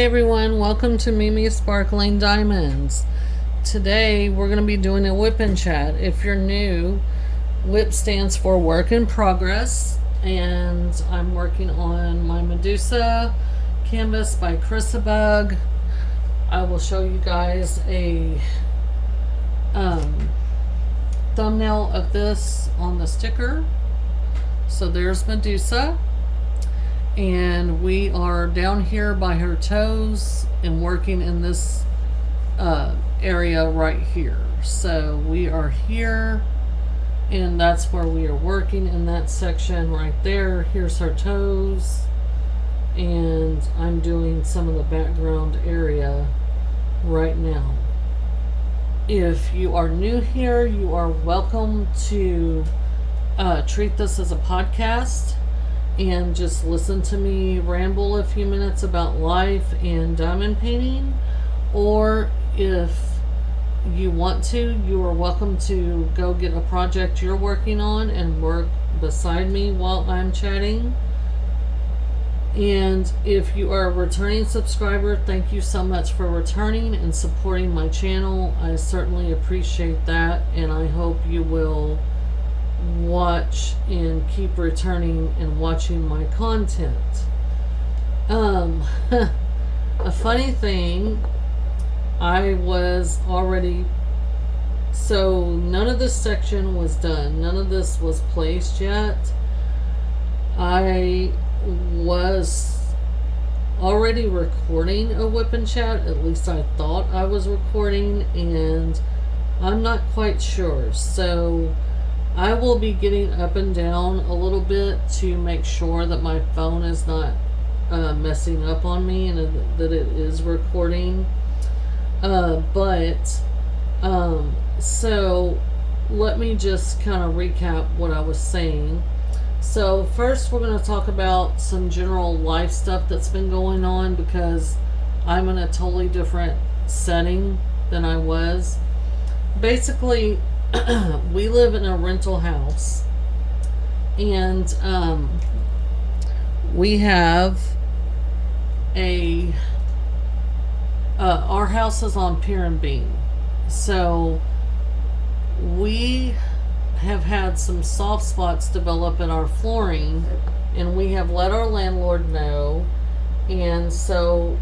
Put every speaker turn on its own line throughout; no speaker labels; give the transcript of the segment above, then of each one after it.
Hi everyone, welcome to Mimi's Sparkling Diamonds. Today we're going to be doing a WIP and chat. If you're new, WIP stands for Work in Progress, and I'm working on my Medusa canvas by Chrisabug. I will show you guys a thumbnail of this on the sticker. So there's Medusa. And we are down here by her toes and working in this area right here. So we are here, and that's where we are working, in that section right there. Here's her toes, and I'm doing some of the background area right now. If you are new here, you are welcome to treat this as a podcast and just listen to me ramble a few minutes about life and diamond painting. Or if you want to, you are welcome to go get a project you're working on and work beside me while I'm chatting. And if you are a returning subscriber, thank you so much for returning and supporting my channel. I certainly appreciate that, and I hope you will watch and keep returning and watching my content. A funny thing, I was already, so none of this section was done, none of this was placed yet. I was already recording a WIP and chat, at least I thought I was recording, and I'm not quite sure. So I will be getting up and down a little bit to make sure that my phone is not messing up on me and that it is recording. So let me just kind of recap what I was saying. So first we're going to talk about some general life stuff that's been going on, because I'm in a totally different setting than I was. Basically, we live in a rental house, and we have our house is on pier and beam, so we have had some soft spots develop in our flooring, and we have let our landlord know, and so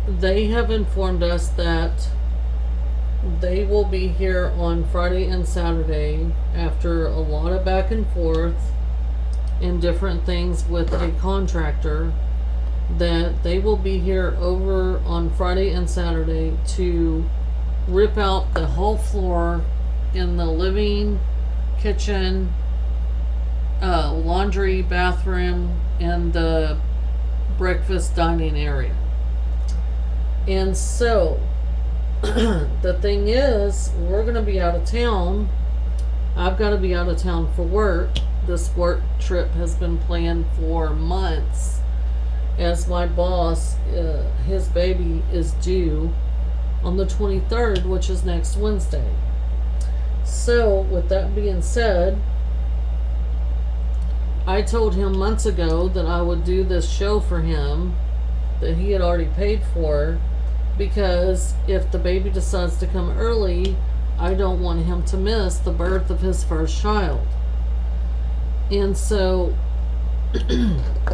they have informed us that they will be here on Friday and Saturday, after a lot of back and forth and different things with a contractor, that they will be here over on Friday and Saturday to rip out the whole floor in the living, kitchen, laundry, bathroom, and the breakfast dining area. And so the thing is, we're going to be out of town. I've got to be out of town for work. This work trip has been planned for months, as my boss, his baby is due on the 23rd, which is next Wednesday. So with that being said, I told him months ago that I would do this show for him that he had already paid for, because if the baby decides to come early, I don't want him to miss the birth of his first child. And so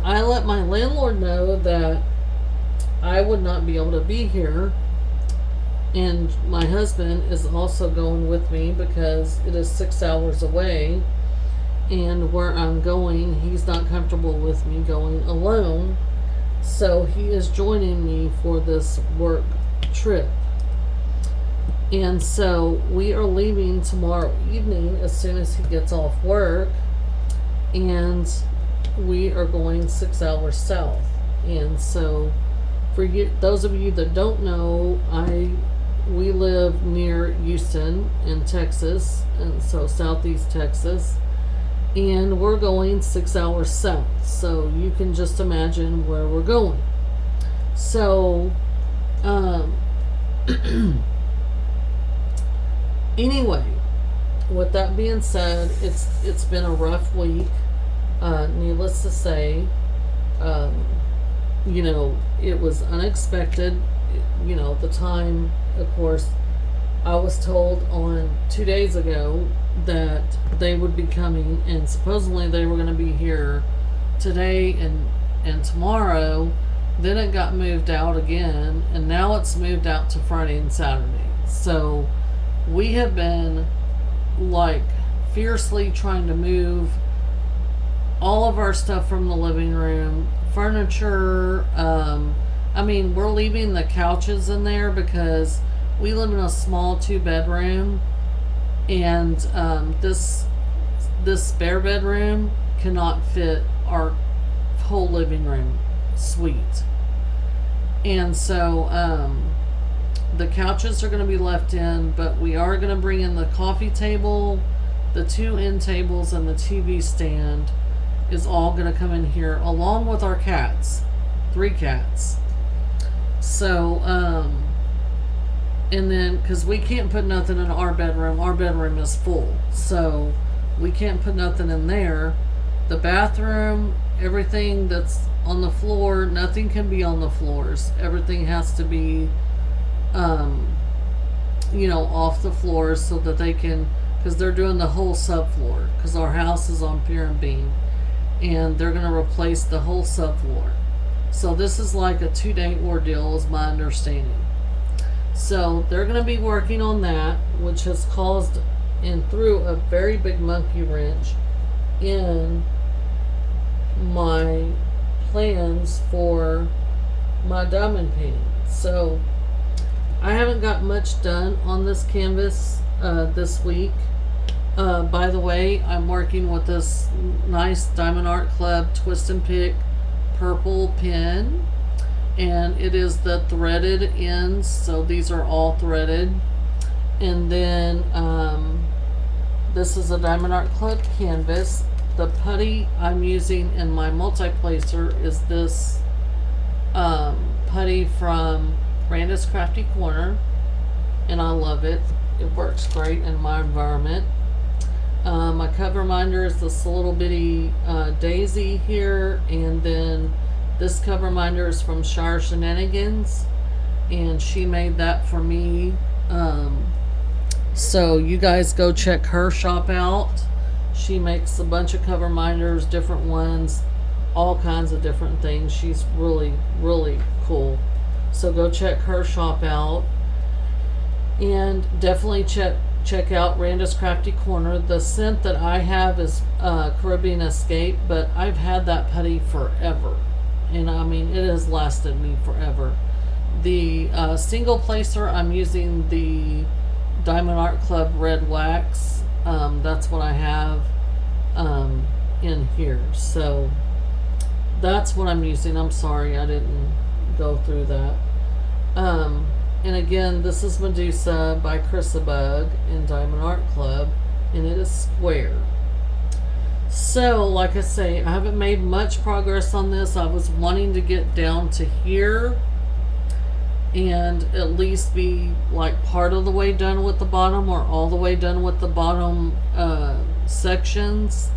I let my landlord know that I would not be able to be here, and my husband is also going with me because it is 6 hours away, and where I'm going, he's not comfortable with me going alone. So he is joining me for this work trip. And so we are leaving tomorrow evening as soon as he gets off work, and we are going 6 hours south. And so for you, those of you that don't know, we live near Houston in Texas, and so southeast Texas, and we're going 6 hours south. So you can just imagine where we're going. So anyway, with that being said, it's been a rough week, needless to say. Um, it was unexpected. The time, of course, I was told on 2 days ago that they would be coming, and supposedly they were going to be here today and tomorrow. Then it got moved out again, and now it's moved out to Friday and Saturday. So we have been like fiercely trying to move all of our stuff from the living room, furniture. We're leaving the couches in there because we live in a small 2-bedroom, and this spare bedroom cannot fit our whole living room suite. And so the couches are going to be left in, but we are going to bring in the coffee table, the 2 end tables, and the TV stand is all going to come in here along with our cats, 3 cats. So and then because we can't put nothing in our bedroom is full, so we can't put nothing in there. The bathroom, everything that's on the floor, nothing can be on the floors. Everything has to be off the floors, so that they can, because they're doing the whole subfloor, because our house is on pier and beam, and they're going to replace the whole subfloor. So this is like a 2-day ordeal, is my understanding. So they're going to be working on that, which has caused and threw a very big monkey wrench in my plans for my diamond painting. So I haven't got much done on this canvas this week. By the way, I'm working with this nice Diamond Art Club Twist and Pick purple pen, and it is the threaded ends, so these are all threaded. And then this is a Diamond Art Club canvas. The putty I'm using in my multi-placer is this putty from Brandy's Crafty Corner, and I love it. It works great in my environment. My cover minder is this little bitty daisy here, and then this cover minder is from Shire Shenanigans, and she made that for me. So you guys go check her shop out. She makes a bunch of cover minders, different ones, all kinds of different things. She's really, really cool. So go check her shop out, and definitely check out Randa's Crafty Corner. The scent that I have is Caribbean Escape, but I've had that putty forever, and it has lasted me forever. The single placer, I'm using the Diamond Art Club Red Wax. That's what I have in here, so that's what I'm using. I'm sorry I didn't go through that. And again, this is Medusa by Chrisabug in Diamond Art Club, and it is square. So, like I say, I haven't made much progress on this. I was wanting to get down to here and at least be like part of the way done with the bottom, or all the way done with the bottom sections.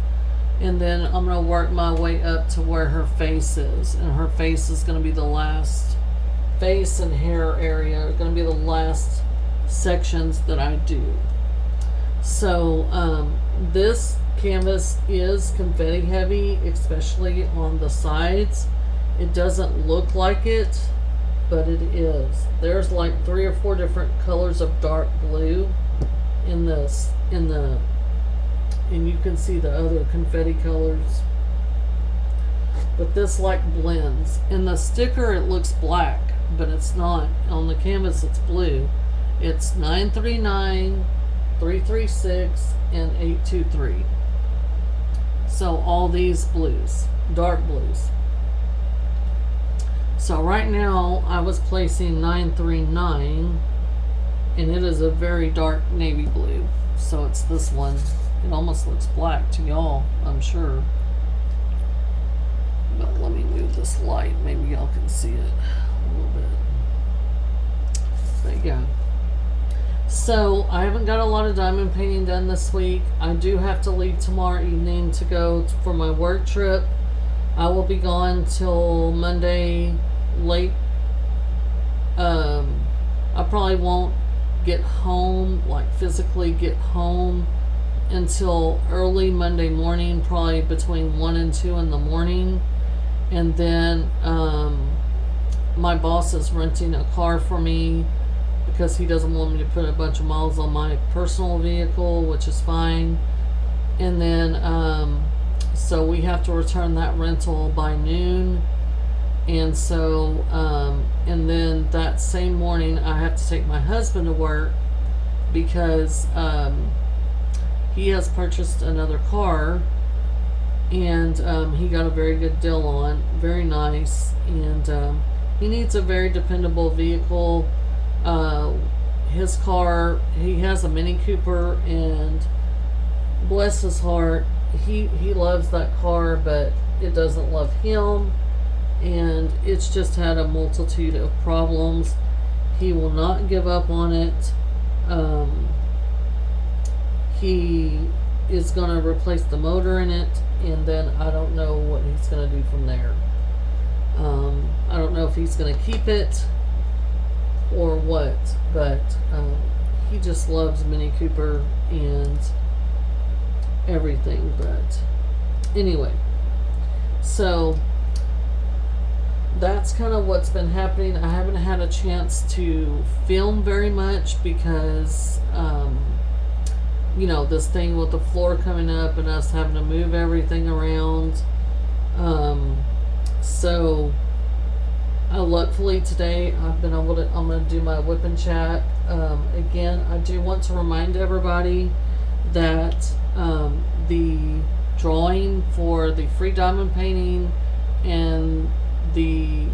And then I'm going to work my way up to where her face is, and her face is going to be the last. Face and hair area are going to be the last sections that I do. So this canvas is confetti heavy, especially on the sides. It doesn't look like it, but it is. There's like 3 or 4 different colors of dark blue in this, and you can see the other confetti colors, but this like blends. In the sticker it looks black, but it's not. On the canvas it's blue. It's 939, 336, and 823. So all these blues, dark blues. So right now I was placing 939, and it is a very dark navy blue. So it's this one. It almost looks black to y'all, I'm sure. But let me move this light. Maybe y'all can see it a little bit. But yeah. So I haven't got a lot of diamond painting done this week. I do have to leave tomorrow evening to go for my work trip. I will be gone till Monday late. I probably won't get home, like physically get home, until early Monday morning, probably between 1 and 2 in the morning. And then my boss is renting a car for me because he doesn't want me to put a bunch of miles on my personal vehicle, which is fine. And then so we have to return that rental by noon. And so and then that same morning I have to take my husband to work because he has purchased another car, and he got a very good deal on, very nice, and he needs a very dependable vehicle. His car, he has a Mini Cooper, and bless his heart, he loves that car, but it doesn't love him, and it's just had a multitude of problems. He will not give up on it. He is going to replace the motor in it, and then I don't know what he's going to do from there. I don't know if he's going to keep it or what, but he just loves Mini Cooper and everything. But anyway, so that's kind of what's been happening. I haven't had a chance to film very much because you know, this thing with the floor coming up and us having to move everything around. So luckily today I've been able to, I'm going to do my WIP and chat. Again, I do want to remind everybody that the drawing for the free diamond painting and the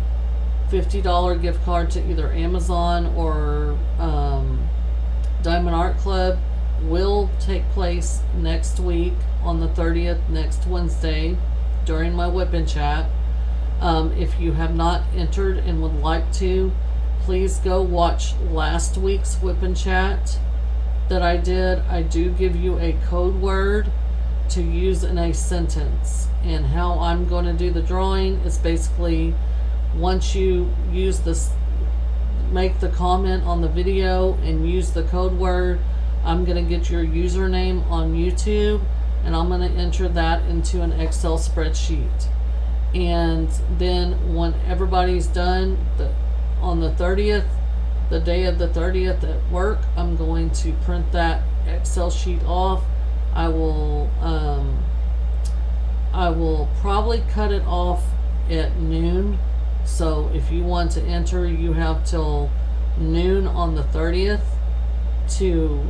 $50 gift card to either Amazon or Diamond Art Club will take place next week on the 30th, next Wednesday, during my WIP and chat. If you have not entered and would like to, please go watch last week's WIP and chat that I did. I do give you a code word to use in a sentence, and how I'm going to do the drawing is basically, once you use this, make the comment on the video and use the code word, I'm going to get your username on YouTube, and I'm going to enter that into an Excel spreadsheet. And then when everybody's done, on the 30th, the day of the 30th at work, I'm going to print that Excel sheet off. I will probably cut it off at noon. So if you want to enter, you have till noon on the 30th to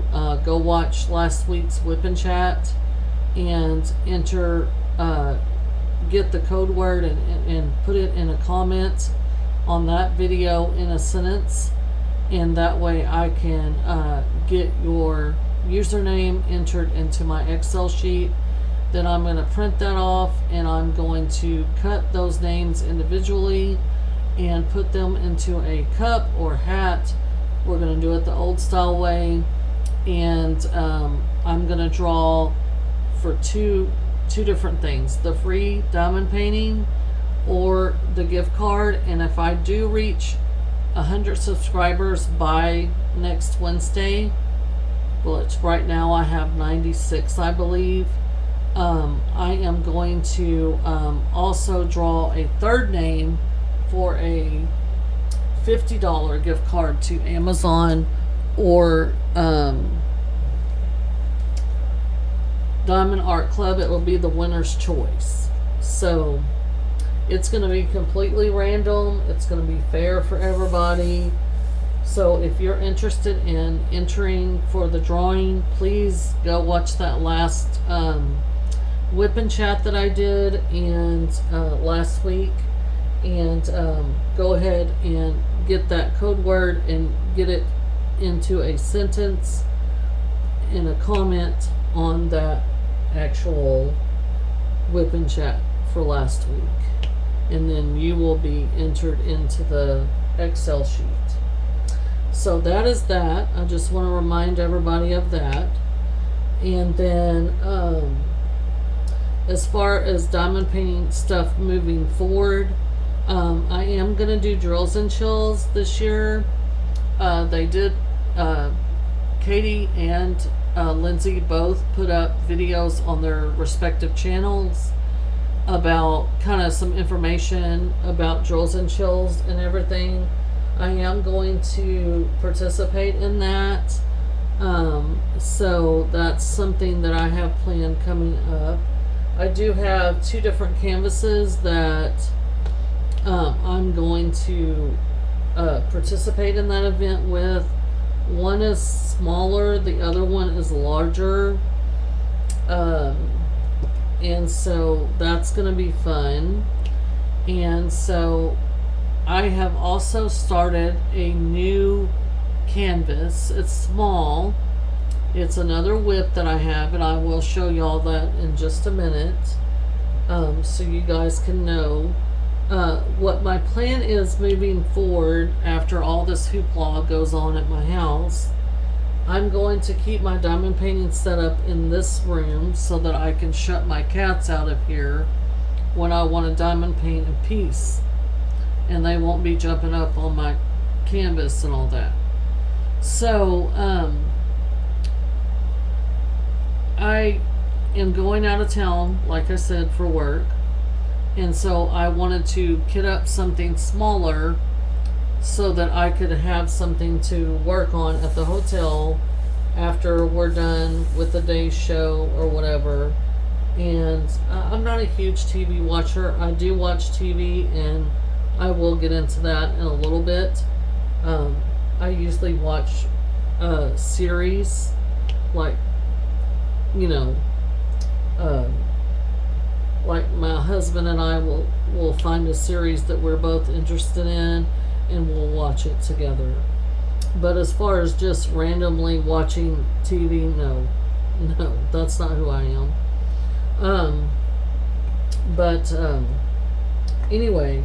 go watch last week's WIP and chat and enter, get the code word and put it in a comment on that video in a sentence, and that way I can get your username entered into my Excel sheet. Then I'm going to print that off, and I'm going to cut those names individually and put them into a cup or hat. We're going to do it the old style way, and I'm going to draw for two different things: the free diamond painting or the gift card. And if I do reach 100 subscribers by next Wednesday, well, it's right now I have 96, I believe. I am going to also draw a third name for a $50 gift card to Amazon or Diamond Art Club. It will be the winner's choice. So it's going to be completely random. It's going to be fair for everybody. So if you're interested in entering for the drawing, please go watch that last WIP and chat that I did and last week, and go ahead and get that code word and get it into a sentence in a comment on that actual WIP and chat for last week, and then you will be entered into the Excel sheet. So that is that. I just want to remind everybody of that. And then as far as diamond painting stuff moving forward, I am going to do drills and chills this year. They did, Katie and Lindsay both put up videos on their respective channels about kind of some information about drills and chills and everything. I am going to participate in that. So that's something that I have planned coming up. I do have 2 different canvases that I'm going to participate in that event with. One is smaller, the other one is larger. And so that's going to be fun. And so I have also started a new canvas. It's small. It's another WIP that I have, and I will show y'all that in just a minute, so you guys can know what my plan is moving forward after all this hoopla goes on at my house. I'm going to keep my diamond painting set up in this room so that I can shut my cats out of here when I want to diamond paint in peace, and they won't be jumping up on my canvas and all that. So I am going out of town, like I said, for work, and so I wanted to kit up something smaller so that I could have something to work on at the hotel after we're done with the day's show or whatever. And I'm not a huge TV watcher. I do watch TV, and I will get into that in a little bit. I usually watch series, like, you know, like my husband and I will find a series that we're both interested in, and we'll watch it together. But as far as just randomly watching TV, no, that's not who I am. Anyway,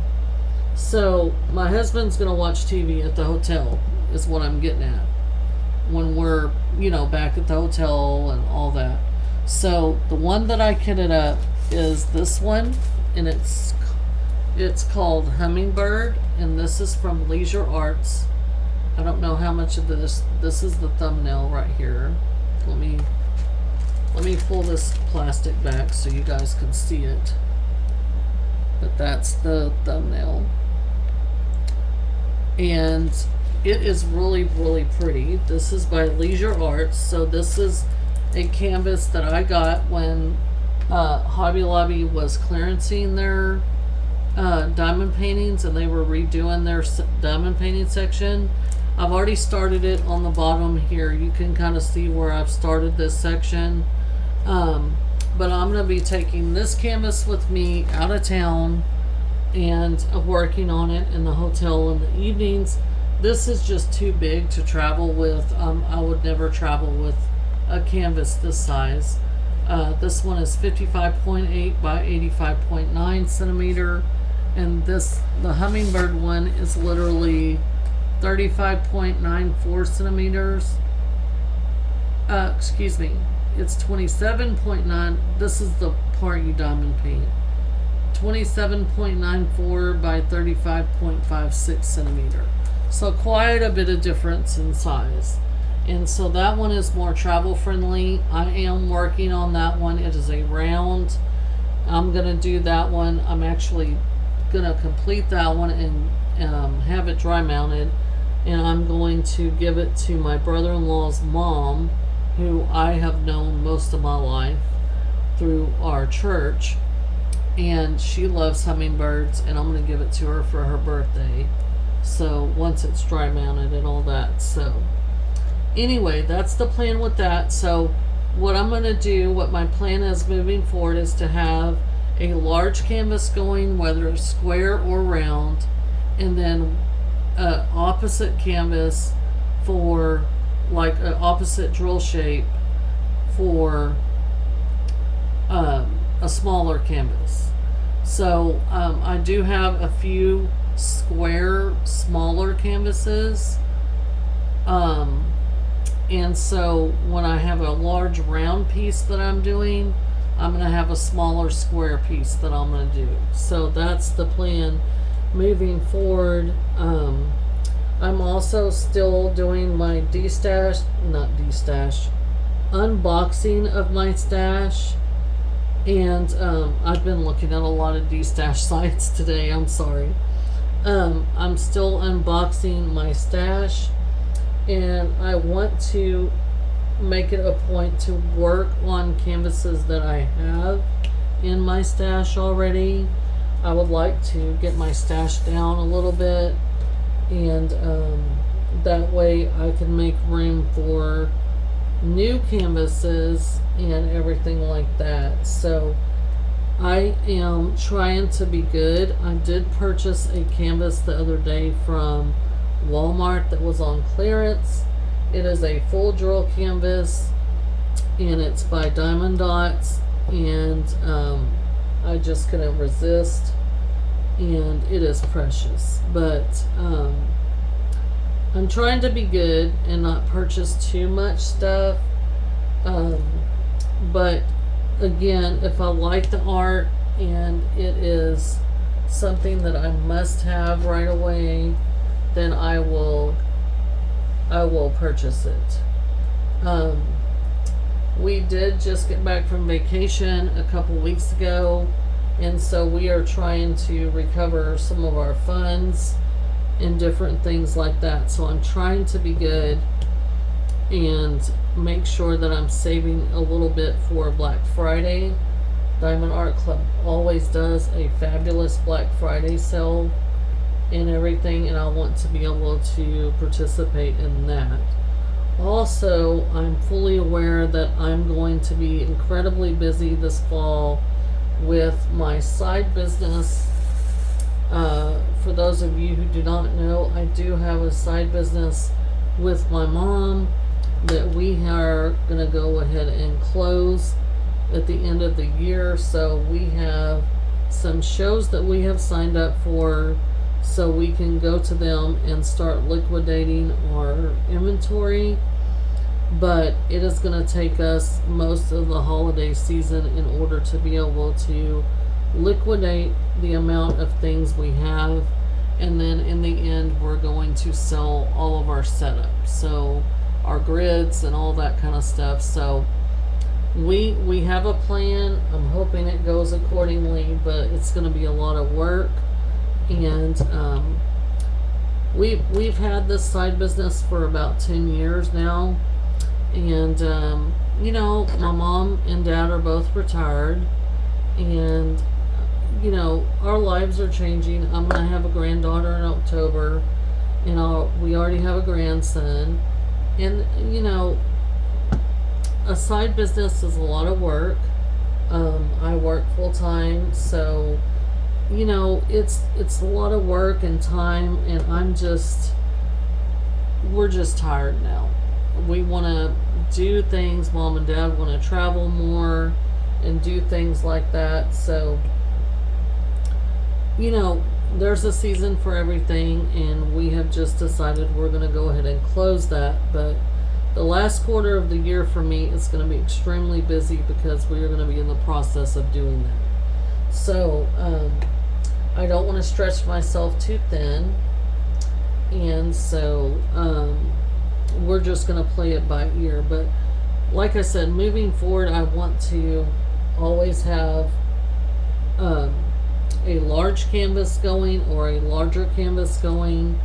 so my husband's gonna watch TV at the hotel, is what I'm getting at, when we're, back at the hotel and all that. So the one that I kitted up is this one, and it's called Hummingbird, and this is from Leisure Arts. I don't know how much of this is the thumbnail right here. Let me pull this plastic back so you guys can see it. But that's the thumbnail. And it is really, really pretty. This is by Leisure Arts. So this is a canvas that I got when Hobby Lobby was clearancing their diamond paintings, and they were redoing their diamond painting section. I've already started it on the bottom here. You can kind of see where I've started this section. But I'm going to be taking this canvas with me out of town and working on it in the hotel in the evenings. This is just too big to travel with. I would never travel with a canvas this size. This one is 55.8 by 85.9 centimeter, and the Hummingbird one is literally 35.94 centimeters. Excuse me, it's 27.9. This is the part you diamond paint. 27.94 by 35.56 centimeter. So quite a bit of difference in size. And so that one is more travel friendly. I am working on that one. It is a round. I'm going to do that one. I'm actually going to complete that one and have it dry mounted. And I'm going to give it to my brother-in-law's mom, who I have known most of my life through our church. And she loves hummingbirds, and I'm going to give it to her for her birthday. So once it's dry mounted and all that. So anyway, that's the plan with that. So what I'm going to do, what my plan is moving forward, is to have a large canvas going, whether it's square or round, and then opposite canvas for, like, an opposite drill shape for a smaller canvas. So I do have a few square, smaller canvases. And so when I have a large round piece that I'm doing, I'm going to have a smaller square piece that I'm going to do. So that's the plan moving forward. I'm also still doing my unboxing of my stash. And I've been looking at a lot of de-stash sites today. I'm sorry. I'm still unboxing my stash, and I want to make it a point to work on canvases that I have in my stash already. I would like to get my stash down a little bit, and that way I can make room for new canvases and everything like that. So I am trying to be good. I did purchase a canvas the other day from Walmart that was on clearance. It is a full drill canvas, and it's by Diamond Dots, and I just couldn't resist, and it is precious. But I'm trying to be good and not purchase too much stuff. But again, if I like the art and it is something that I must have right away, then I will purchase it. We did just get back from vacation a couple weeks ago, and so we are trying to recover some of our funds and different things like that. So I'm trying to be good and make sure that I'm saving a little bit for Black Friday. Diamond Art Club always does a fabulous Black Friday sale and everything, and I want to be able to participate in that. Also, I'm fully aware that I'm going to be incredibly busy this fall with my side business. For those of you who do not know, I do have a side business with my mom that we are going to go ahead and close at the end of the year. So we have some shows that we have signed up for, so we can go to them and start liquidating our inventory. But it is going to take us most of the holiday season in order to be able to liquidate the amount of things we have, and then in the end we're going to sell all of our setup, so our grids and all that kind of stuff. So we have a plan. I'm hoping it goes accordingly, but it's going to be a lot of work. And we've had this side business for about 10 years now, and you know, my mom and dad are both retired, and you know, our lives are changing. I'm gonna have a granddaughter in October, and we already have a grandson, and you know, a side business is a lot of work. I work full time, so you know, it's a lot of work and time, and we're just tired now. We want to do things. Mom and dad want to travel more and do things like that. So you know, there's a season for everything, and we have just decided we're going to go ahead and close that. But the last quarter of the year for me is going to be extremely busy because we are going to be in the process of doing that. So I don't want to stretch myself too thin, and so we're just going to play it by ear. But like I said, moving forward, I want to always have a large canvas going, or a larger canvas going,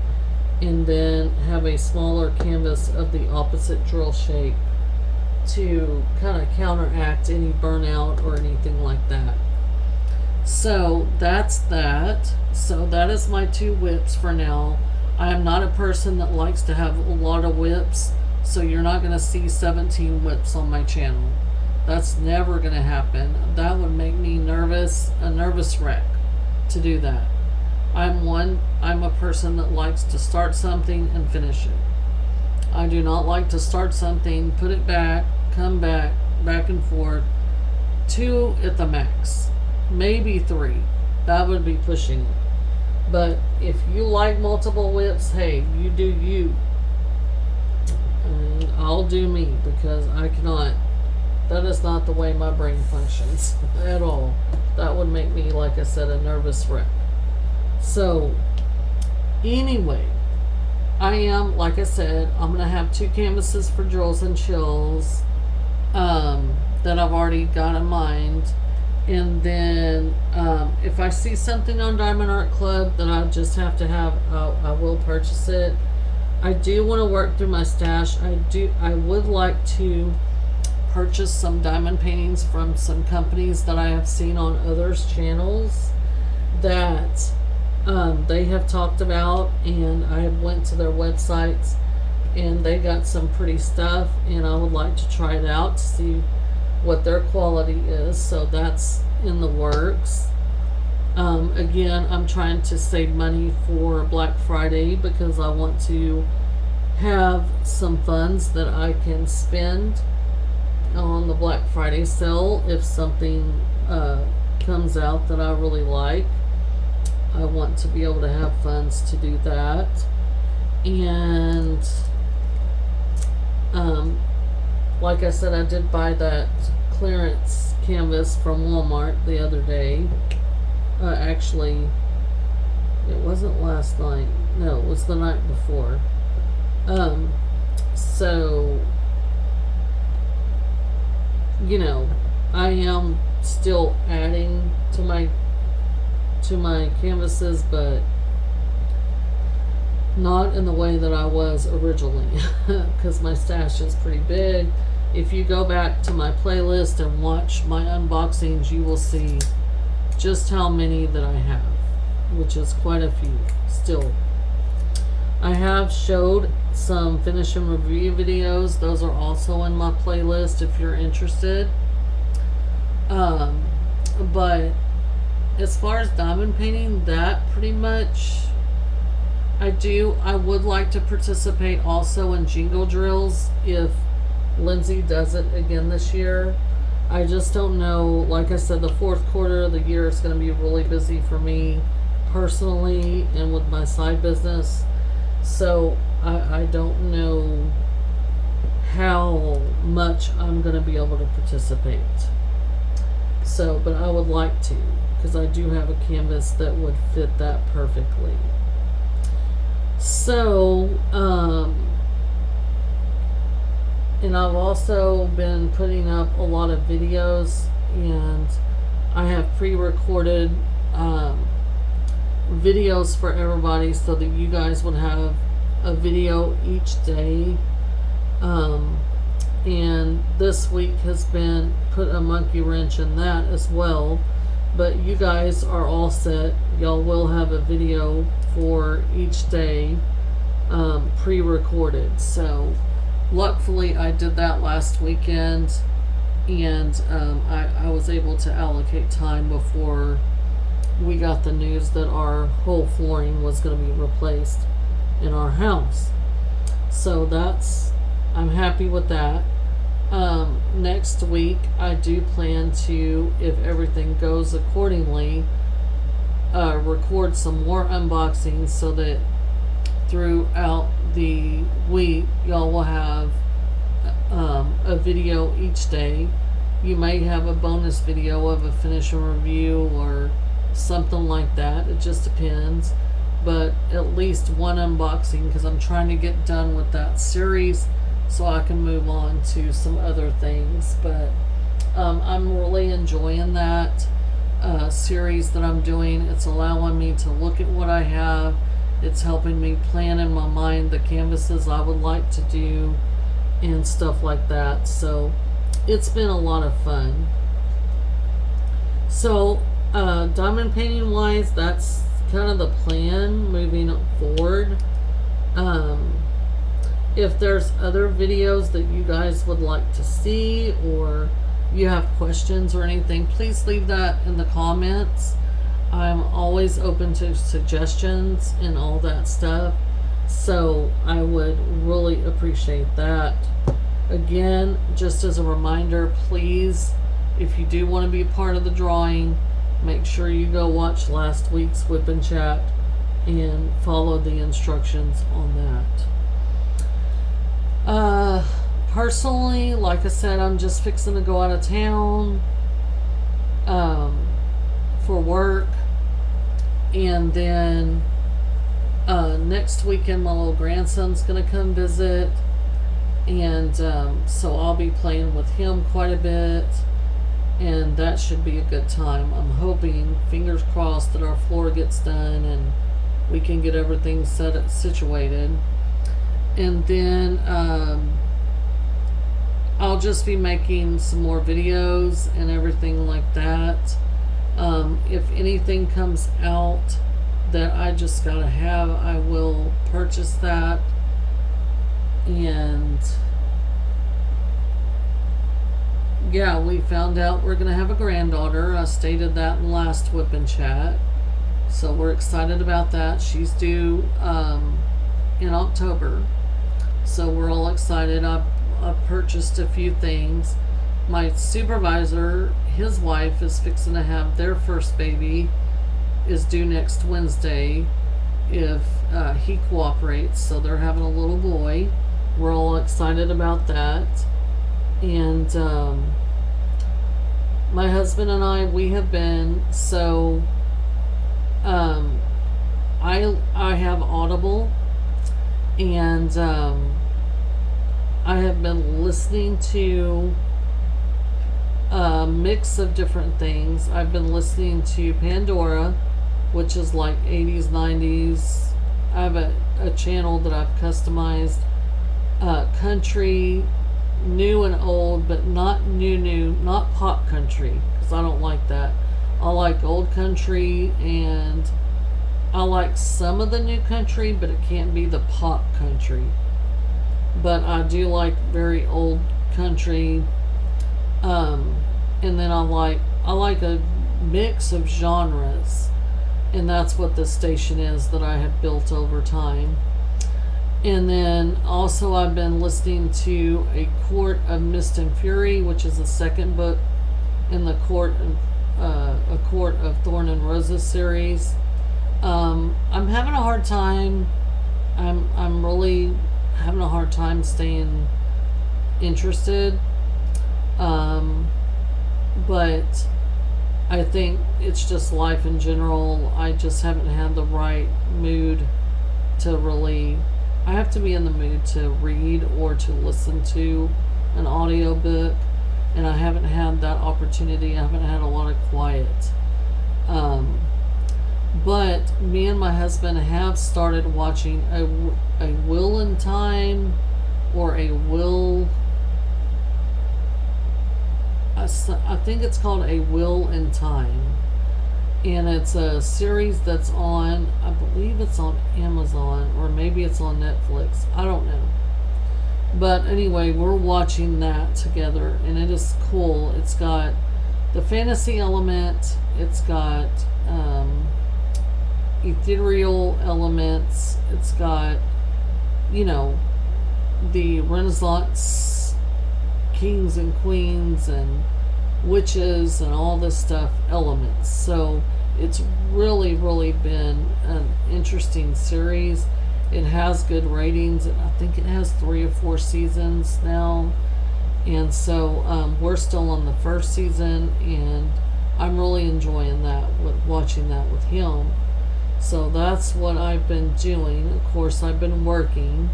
and then have a smaller canvas of the opposite drill shape to kind of counteract any burnout or anything like that. So that's that. So that is my 2 WIPs for now. I am not a person that likes to have a lot of WIPs, so you're not going to see 17 WIPs on my channel. That's never going to happen. That would make me nervous, a nervous wreck to do that. I'm a person that likes to start something and finish it. I do not like to start something, put it back, come back and forth. 2 at the max, maybe 3. That would be pushing it. But if you like multiple WIPs, hey, you do you. And I'll do me, because I cannot That is not the way my brain functions at all. That would make me, like I said, a nervous wreck. So, anyway, I am, like I said, I'm going to have 2 canvases for Drills and Chills that I've already got in mind. And then if I see something on Diamond Art Club that I just have to have, I will purchase it. I do want to work through my stash. I would like to purchase some diamond paintings from some companies that I have seen on others' channels that they have talked about, and I went to their websites and they got some pretty stuff, and I would like to try it out to see what their quality is. So that's in the works. Again, I'm trying to save money for Black Friday because I want to have some funds that I can spend on the Black Friday sale if something comes out that I really like. I want to be able to have funds to do that. And like I said, I did buy that clearance canvas from Walmart the other day. Actually, it wasn't last night. No, it was the night before. So, you know, I am still adding to my canvases, but not in the way that I was originally, because my stash is pretty big. If you go back to my playlist and watch my unboxings, you will see just how many that I have, which is quite a few still. I have showed some finish and review videos. Those are also in my playlist if you're interested. But as far as diamond painting, that pretty much I would like to participate also in jingle drills if Lindsay does it again this year. I just don't know. Like I said, the 4th quarter of the year is going to be really busy for me personally and with my side business. So I don't know how much I'm going to be able to participate. So, but I would like to, because I do have a canvas that would fit that perfectly. So, and I've also been putting up a lot of videos, and I have pre-recorded videos for everybody so that you guys would have a video each day. And this week has been put a monkey wrench in that as well, but you guys are all set. Y'all will have a video for each day pre-recorded. So luckily I did that last weekend, and I was able to allocate time before we got the news that our whole flooring was going to be replaced in our house. So I'm happy with that. Next week I do plan to, if everything goes accordingly, record some more unboxings so that throughout the week y'all will have a video each day. You may have a bonus video of a finish and review or something like that. It just depends, but at least one unboxing, because I'm trying to get done with that series so I can move on to some other things. But I'm really enjoying that series that I'm doing. It's allowing me to look at what I have. It's helping me plan in my mind the canvases I would like to do and stuff like that. So it's been a lot of fun. So diamond painting wise, that's kind of the plan moving forward. If there's other videos that you guys would like to see, or you have questions or anything, please leave that in the comments. I'm always open to suggestions and all that stuff, so I would really appreciate that. Again, just as a reminder, please, if you do want to be a part of the drawing, make sure you go watch last week's WIP and Chat and follow the instructions on that. personally, like I said, I'm just fixing to go out of town for work. And then next weekend, my little grandson's going to come visit. And so I'll be playing with him quite a bit. And that should be a good time. I'm hoping, fingers crossed, that our floor gets done and we can get everything situated. And then I'll just be making some more videos and everything like that. If anything comes out that I just gotta have, I will purchase that. And yeah, we found out we're gonna have a granddaughter. I stated that in last WIP and chat, so we're excited about that. She's due in October, so we're all excited. I've purchased a few things. My supervisor, his wife, is fixing to have their first baby, is due next Wednesday if he cooperates. So they're having a little boy. We're all excited about that. And my husband and I, we have been so I have Audible, and I have been listening to a mix of different things. I've been listening to Pandora, which is like 80s, 90s. I have a channel that I've customized, country, new and old, but not new, not pop country, because I don't like that. I like old country, and I like some of the new country, but it can't be the pop country. But I do like very old country. And then I like a mix of genres, and that's what this station is that I have built over time. And then also I've been listening to A Court of Mist and Fury, which is the second book in the A Court of Thorn and Roses series. I'm having a hard time. I'm really having a hard time staying interested. But I think it's just life in general. I just haven't had the right mood to really. I have to be in the mood to read or to listen to an audiobook, and I haven't had that opportunity. I haven't had a lot of quiet. But me and my husband have started watching a Will in Time, or a Will. I think it's called A Will in Time, and it's a series that's on, I believe it's on Amazon, or maybe it's on Netflix. I don't know. But anyway, we're watching that together, and it is cool. It's got the fantasy element. It's got ethereal elements. It's got, the Renaissance kings and queens and witches and all this stuff elements. So it's really, really been an interesting series. It has good ratings. I think it has 3 or 4 seasons now. And so we're still on the first season, and I'm really enjoying that, watching that with him. So that's what I've been doing. Of course, I've been working,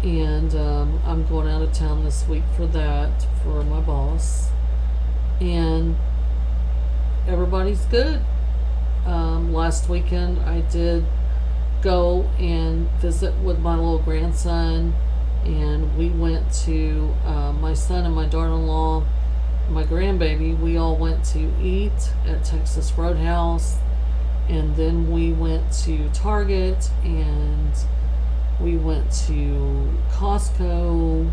and I'm going out of town this week for that, for my boss. And everybody's good. Last weekend I did go and visit with my little grandson, and we went to my son and my daughter-in-law, my grandbaby. We all went to eat at Texas Roadhouse, and then we went to Target, and we went to Costco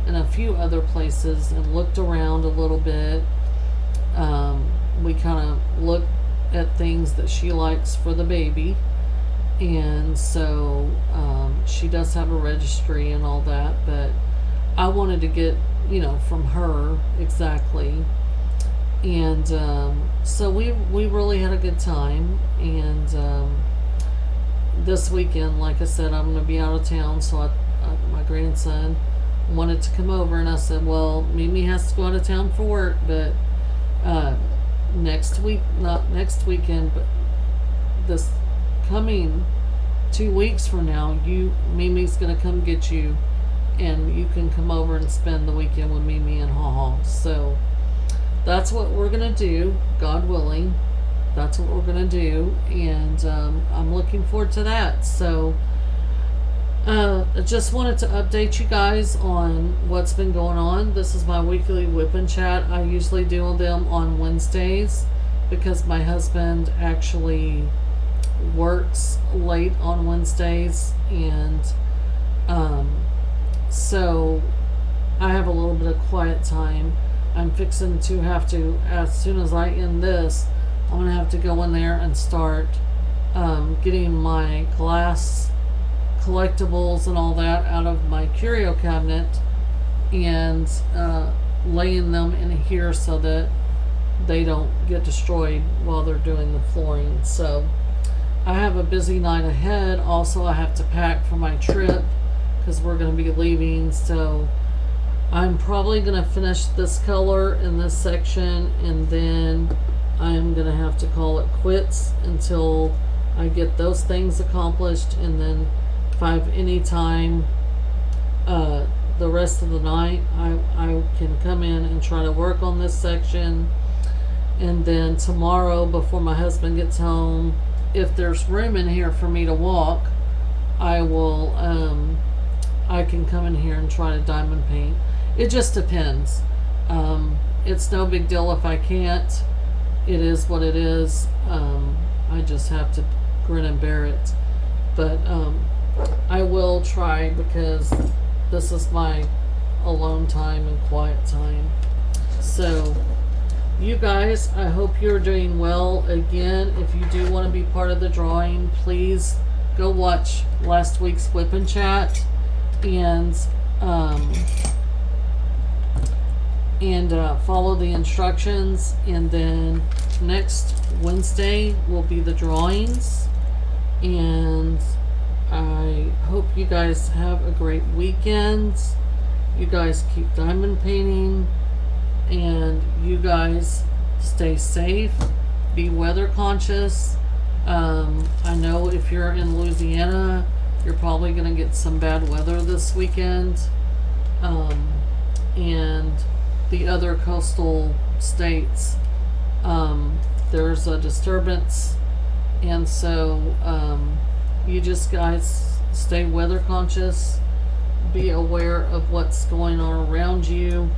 and a few other places and looked around a little bit. We kind of looked at things that she likes for the baby, and so she does have a registry and all that, but I wanted to get from her exactly. And so we really had a good time. And this weekend, like I said, I'm going to be out of town, so my grandson, wanted to come over, and I said, well, Mimi has to go out of town for work, but next week, not next weekend, but this coming 2 weeks from now, Mimi's gonna come get you, and you can come over and spend the weekend with Mimi and Haha. So that's what we're gonna do, God willing. That's what we're gonna do, and I'm looking forward to that. So I just wanted to update you guys on what's been going on. This is my weekly whip and chat. I usually do them on Wednesdays because my husband actually works late on Wednesdays, and so I have a little bit of quiet time. I'm fixing to have to, as soon as I end this, I'm gonna have to go in there and start getting my glass collectibles and all that out of my curio cabinet and laying them in here so that they don't get destroyed while they're doing the flooring. So I have a busy night ahead. Also, I have to pack for my trip because we're going to be leaving. So I'm probably going to finish this color in this section, and then I'm going to have to call it quits until I get those things accomplished. And then if I have any time the rest of the night, I can come in and try to work on this section. And then tomorrow, before my husband gets home, if there's room in here for me to walk, I will I can come in here and try to diamond paint. It just depends. It's no big deal if I can't. It is what it is. I just have to grin and bear it. But I will try, because this is my alone time and quiet time. So you guys, I hope you're doing well. Again, if you do want to be part of the drawing, please go watch last week's Whip and Chat, and follow the instructions. And then next Wednesday will be the drawings, and I hope you guys have a great weekend. You guys keep diamond painting, and you guys stay safe, be weather conscious. I know if you're in Louisiana, you're probably going to get some bad weather this weekend, and the other coastal states, there's a disturbance, and so you just guys stay weather conscious, be aware of what's going on around you,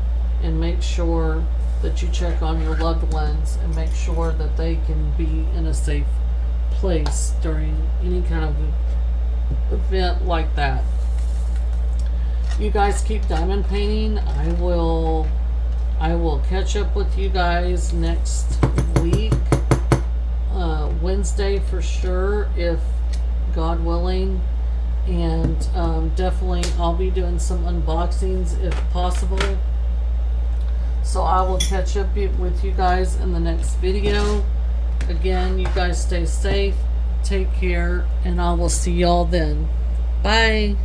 and make sure that you check on your loved ones and make sure that they can be in a safe place during any kind of event like that. You guys keep diamond painting. I will catch up with you guys next week, Wednesday for sure, if God willing. And definitely I'll be doing some unboxings if possible. So I will catch up with you guys in the next video. Again, you guys stay safe, take care, and I will see y'all then. Bye.